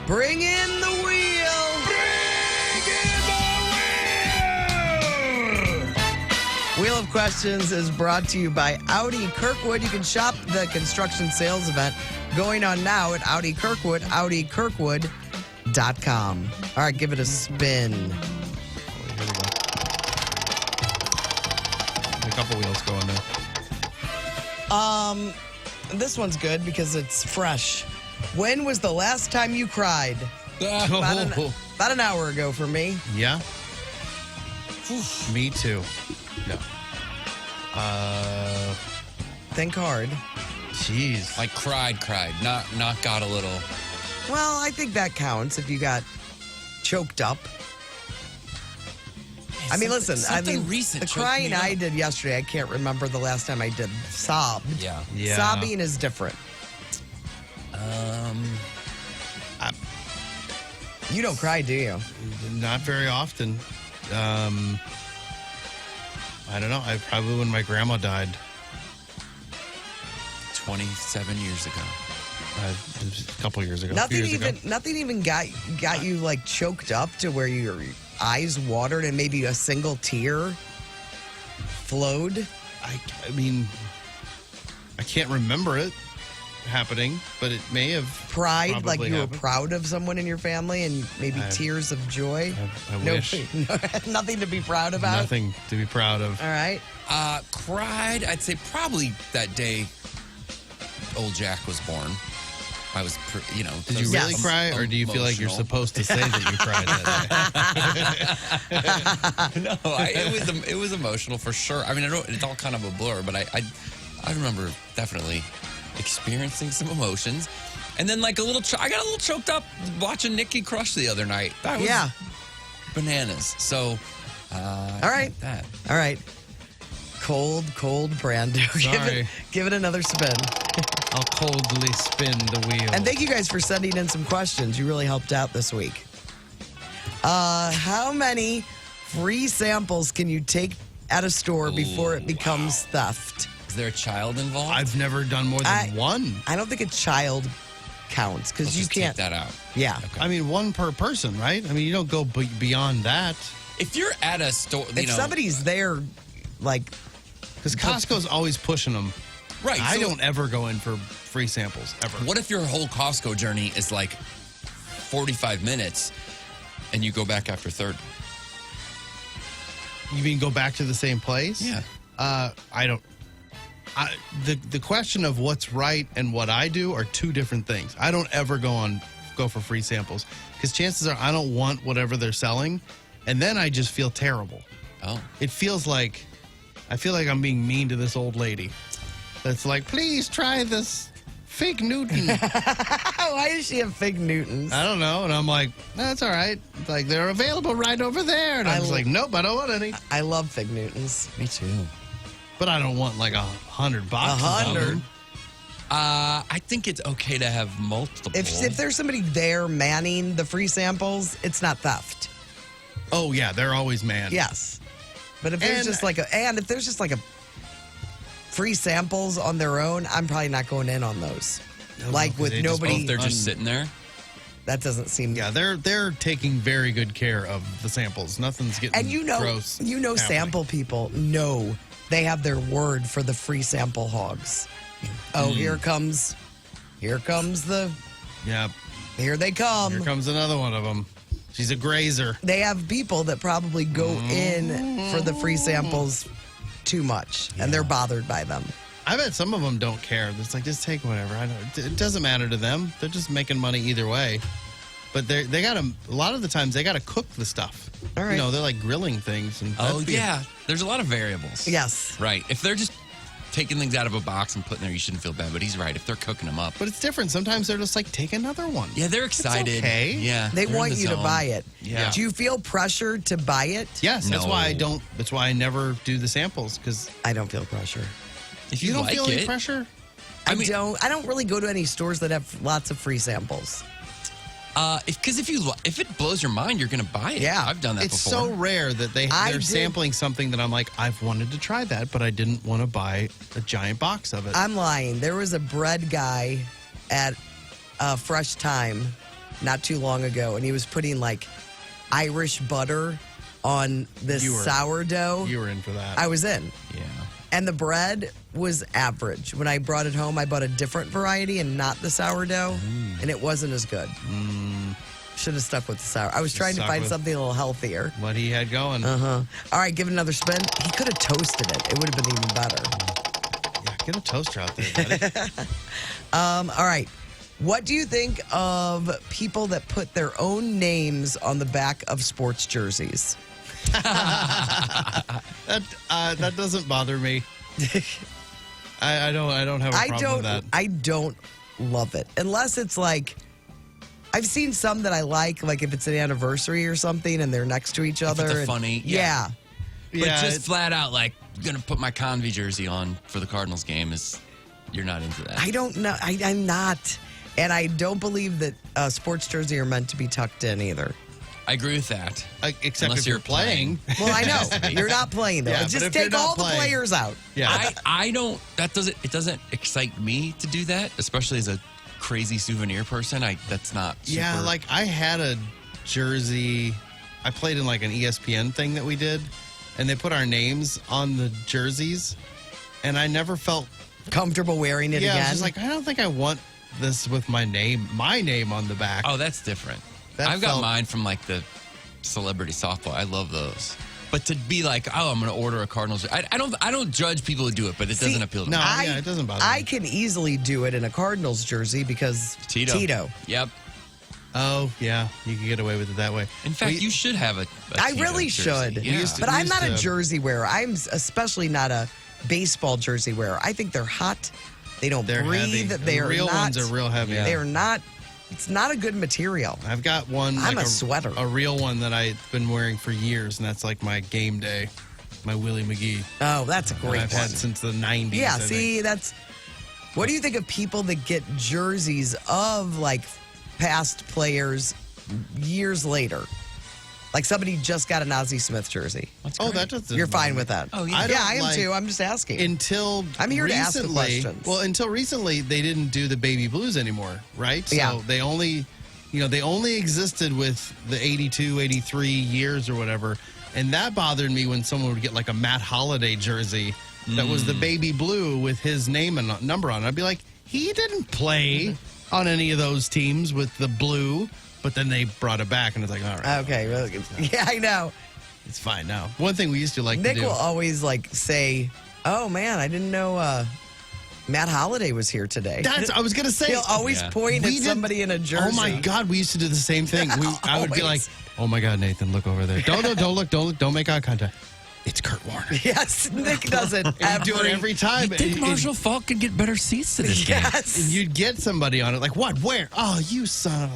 Bring in the wheel. Bring in the wheel! Wheel of Questions is brought to you by Audi Kirkwood. You can shop the construction sales event going on now at Audi Kirkwood, audikirkwood.com. All right, give it a spin. A couple wheels going there. This one's good because it's fresh. When was the last time you cried? About an hour ago for me. Yeah. Me too. No. Think hard. Jeez. Like cried, not got a little. Well, I think that counts if you got choked up. I mean, listen, recent the choked crying me up. I did yesterday, I can't remember the last time I did sobbed. Yeah. Sobbing is different. You don't cry, do you? Not very often. I don't know. Probably when my grandma died. 27 years ago. It was a couple years ago. Nothing few years even got you like choked up to where your eyes watered and maybe a single tear flowed. I mean, I can't remember it happening, but it may have. Pride, like you happened. were proud of someone in your family and maybe tears of joy. I wish. Nothing to be proud about. Nothing to be proud of. All right. Cried, I'd say probably that day old Jack was born. I was, Did you really cry, or do you feel like you're supposed to say that you cried that day? No, it was emotional for sure. I mean, it's all kind of a blur, but I remember definitely experiencing some emotions, and then like I got a little choked up watching Nikki crush the other night. That was bananas. So, all right, that. All right. Cold Brando. Sorry. Give it another spin. I'll coldly spin the wheel. And thank you guys for sending in some questions. You really helped out this week. How many free samples can you take at a store before it becomes theft? Is there a child involved? I've never done more than one. I don't think a child counts because you can't. Take that out. Yeah. Okay. I mean, one per person, right? I mean, you don't go beyond that. If you're at a store, If somebody's there, like. Because Costco's always pushing them. Right. I so don't ever go in for free samples, ever. What if your whole Costco journey is like 45 minutes and you go back after 30? You mean go back to the same place? Yeah. I don't. The question of what's right and what I do are two different things. I don't ever go for free samples because chances are I don't want whatever they're selling, and then I just feel terrible. Oh. It feels like I feel like I'm being mean to this old lady. That's like, please try this fig Newton. Why does she have fig Newtons? I don't know, and I'm like, that's all right. It's like they're available right over there, and I was like, nope, I don't want any. I love fig Newtons. Me too. But I don't want like $100. 100. I think it's okay to have multiple. If there's somebody there manning the free samples, it's not theft. Oh yeah, they're always manned. Yes. But if there's just like a free samples on their own, I'm probably not going in on those. Like with nobody. They're just sitting there. That doesn't seem. Yeah, they're taking very good care of the samples. Nothing's getting gross. And sample people know they have their word for the free sample hogs. Oh, here comes the. Yeah. Here they come. Here comes another one of them. She's a grazer. They have people that probably go in for the free samples too much, and they're bothered by them. I bet some of them don't care. It's like, just take whatever. It doesn't matter to them. They're just making money either way. But they got to, a lot of the times, they got to cook the stuff. All right. They're like grilling things. And There's a lot of variables. Yes. Right. If they're just taking things out of a box and putting there, you shouldn't feel bad. But he's right. If they're cooking them up. But it's different. Sometimes they're just like, take another one. Yeah, they're excited. It's okay. Yeah. They they're in want the you to zone. buy it. Yeah. Do you feel pressure to buy it? Yes. That's No. why I don't. That's why I never do the samples, because I don't feel pressure. If you don't like feel it, any pressure. I don't really go to any stores that have lots of free samples. Because if it blows your mind, you're going to buy it. Yeah. I've done that It's before. so rare that they're sampling something that I'm like, I've wanted to try that, but I didn't want to buy a giant box of it. I'm lying. There was a bread guy at Fresh Time not too long ago, and he was putting like Irish butter on this sourdough. You were in for that. I was in. Yeah. And the bread was average. When I brought it home, I bought a different variety and not the sourdough, and it wasn't as good. Should have stuck with the sour. I was trying to find something a little healthier. What he had going. All right, give it another spin. He could have toasted it. It would have been even better. Yeah, get a toaster out there, buddy. All right. What do you think of people that put their own names on the back of sports jerseys? That doesn't bother me. I don't have a problem with that. I don't love it unless it's like I've seen some that I like if it's an anniversary or something and they're next to each other. If it's a funny, yeah. But just flat out gonna put my Convy jersey on for the Cardinals game is you're not into that. I don't know. I'm not, and I don't believe that sports jersey are meant to be tucked in either. I agree with that. Except Unless if you're playing. Well, I know you're not playing though. Yeah, Just but if take you're not all the playing- players out. Yeah. I don't. It doesn't excite me to do that, especially as a crazy souvenir person. That's not. Super, Yeah, I had a jersey. I played in an ESPN thing that we did, and they put our names on the jerseys, and I never felt Comfortable wearing it I again. was just I don't think I want this with my name on the back. Oh, that's different. That I've got felt- mine from the celebrity softball. I love those. But to be I'm going to order a Cardinals. I don't judge people who do it, but it doesn't appeal to no. me. It doesn't bother me. I can easily do it in a Cardinals jersey because Tito. Yep. Oh, yeah. You can get away with it that way. In fact, We- you should have a I Tito really jersey. should. Yeah. But I'm not a to- jersey wearer. I'm especially not a baseball jersey wearer. I think they're hot. They don't They're breathe. heavy. They The are real not, ones are real heavy. Yeah. They're not. It's not a good material. I've got one. I'm a sweater. A real one that I've been wearing for years, and that's my game day, my Willie McGee. Oh, that's a That great I've one. had since the 90s. Yeah, I think. see, that's. What do you think of people that get jerseys of past players years later? Like somebody just got an Ozzie Smith jersey. That doesn't. You're fine bother with me. that. Oh, yeah. I don't I am like- too. I'm just asking. Until I'm here to ask the recently- questions. Well, until recently, they didn't do the baby blues anymore, right? So Yeah. they only existed with the 82, 83 years or whatever. And that bothered me when someone would get a Matt Holliday jersey that was the baby blue with his name and number on it. I'd be like, he didn't play on any of those teams with the blue. But then they brought it back, and it's all right. Okay, really good. Yeah, I know. It's fine now. One thing we used to Nick to do. will always say, "Oh man, I didn't know Matt Holliday was here today." I was gonna say. He'll always point at We did- somebody in a jersey. Oh my God, we used to do the same thing. I would be like, Always. "Oh my God, Nathan, look over there! Don't look! Don't make eye contact. It's Kurt Warner." Yes, Nick does it And do it every time. You think And- Marshall Falk could get better seats to this game? Yes. and you'd get somebody on it. Like, what? Where? Oh, you son of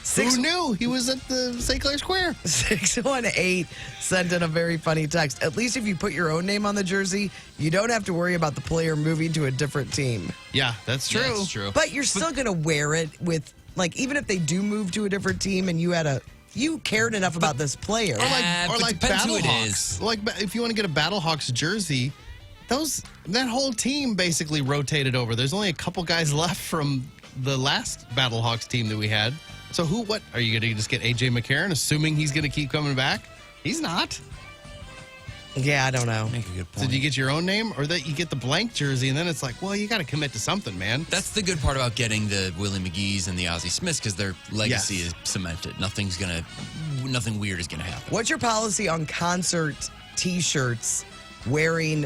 Six- who knew he was at the St. Clair Square? 618 sent in a very funny text. At least if you put your own name on the jersey, you don't have to worry about the player moving to a different team. Yeah, that's true. Yeah, that's true. But you're still going to wear it with, even if they do move to a different team and you cared enough about this player. Or but like depends who it Battlehawks. is. If you want to get a Battlehawks jersey, that whole team basically rotated over. There's only a couple guys left from the last Battlehawks team that we had. So what are you going to just get AJ McCarron, assuming he's going to keep coming back? He's not. Yeah, I don't know. Make a good So point. do you get your own name, or that you get the blank jersey, and then it's you got to commit to something, man. That's the good part about getting the Willie McGee's and the Ozzie Smiths because their legacy Yes. is cemented. Nothing weird is gonna happen. What's your policy on concert T-shirts wearing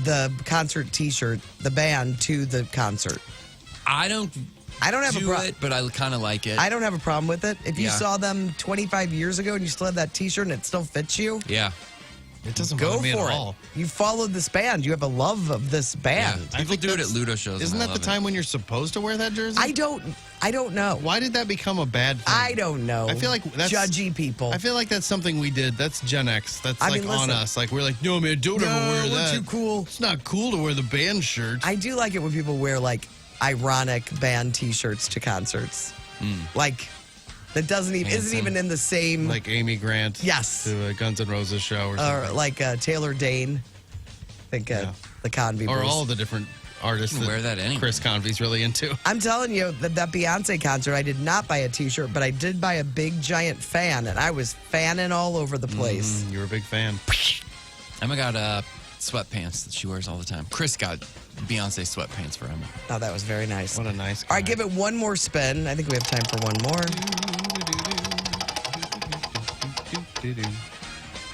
the concert T-shirt, the band, to the concert? I don't have a do problem. it, but I kind of like it. I don't have a problem with it. If you Yeah. saw them 25 years ago and you still have that T-shirt and it still fits you, Yeah. It doesn't go bother me for at it. all. You followed this band. You have a love of this Yeah. band. I People think do it at that's- Ludo shows. Isn't and I that the love time when you're supposed to wear that jersey? I don't know. Why did that become a bad thing? I don't know. I feel like that's judgy people. I feel like that's something we did. That's Gen X. That's I mean, on listen. us. We're like, no, man, don't ever wear we're that. too cool. It's not cool to wear the band shirt. I do like it when people wear ironic band T-shirts to concerts. That doesn't even isn't Handsome. even in the same like Amy Grant. Yes. To a Guns N' Roses show or something. or Taylor Dane. I think the Convy Or Boys. all the different artist You can wear that anywhere. Chris Convey's really into. I'm telling you, that Beyonce concert, I did not buy a T-shirt, but I did buy a big giant fan, and I was fanning all over the place. You're a big fan. Emma got sweatpants that she wears all the time. Chris got Beyonce sweatpants for Emma. Oh, that was very nice. What a nice guy. All right, give it one more spin. I think we have time for one more.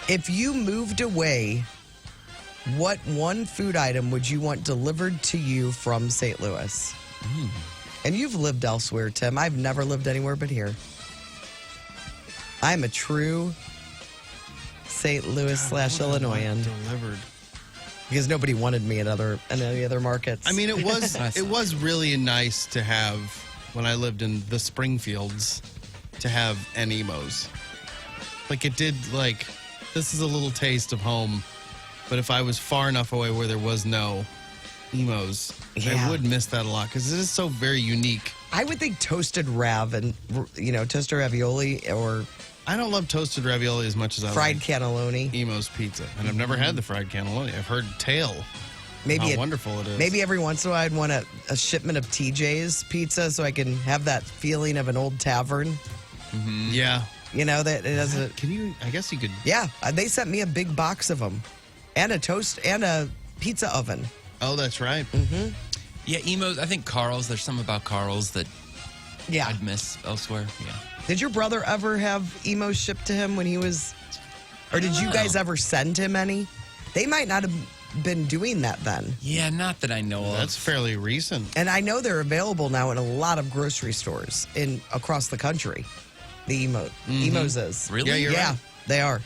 If you moved away, what one food item would you want delivered to you from St. Louis? And you've lived elsewhere, Tim. I've never lived anywhere but here. I'm a true St. Louis / Illinoisan Delivered. because nobody wanted me in any other markets. I mean, it was really nice to have, when I lived in the Springfields, to have an Emo'S. Like, it did, like, this is a little taste of home, but if I was far enough away where there was no Emo'S, Yeah. I would miss that a lot because it is so very unique. I would think toasted rav and, toasted ravioli or I don't love toasted ravioli as much as I fried like cannelloni. Emo's pizza. And I've never had the fried cannelloni. I've heard tale Maybe how wonderful it is. Maybe every once in a while I'd want a shipment of TJ's pizza so I can have that feeling of an old tavern. Yeah. That it has a. Can you, I guess you could. Yeah, they sent me a big box of them and a toast and a pizza oven. Oh, that's right. Yeah, Emo'S. I think Carl's. There's something about Carl's that Yeah. I'd miss elsewhere. Yeah. Did your brother ever have Emo'S shipped to him when he was. Or did you guys ever send him any? They might not have been doing that then. Yeah, not that I know of. That's fairly recent. And I know they're available now in a lot of grocery stores across the country. The Emo'S is. Really? Yeah, you're Yeah, right. they are.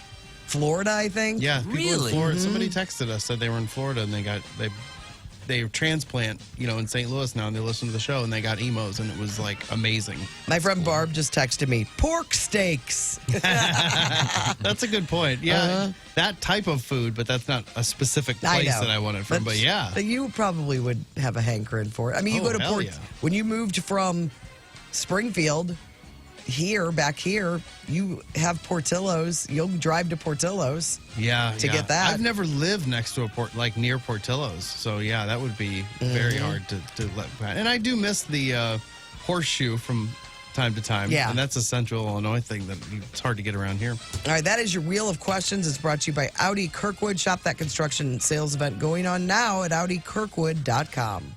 Florida, I think. Yeah, people Really? in Florida. Somebody texted us, said they were in Florida and they transplant, in St. Louis now, and they listen to the show and they got Emo'S, and it was like amazing. My friend Barb just texted me, pork steaks. That's a good point. Yeah, that type of food, but that's not a specific I place know. that I want it from. But yeah, You probably would have a hankering for it. I mean, you Oh, go to hell yeah. when you moved from Springfield back here, you have Portillo'S. You'll drive to Portillo'S. yeah, to get that. I've never lived next to near Portillo'S, so yeah, that would be very hard to let. And I do miss the horseshoe from time to time. Yeah. and that's a Central Illinois thing that it's hard to get around here. All right, that is your Wheel of Questions. It's brought to you by Audi Kirkwood. Shop that construction sales event going on now at audikirkwood.com.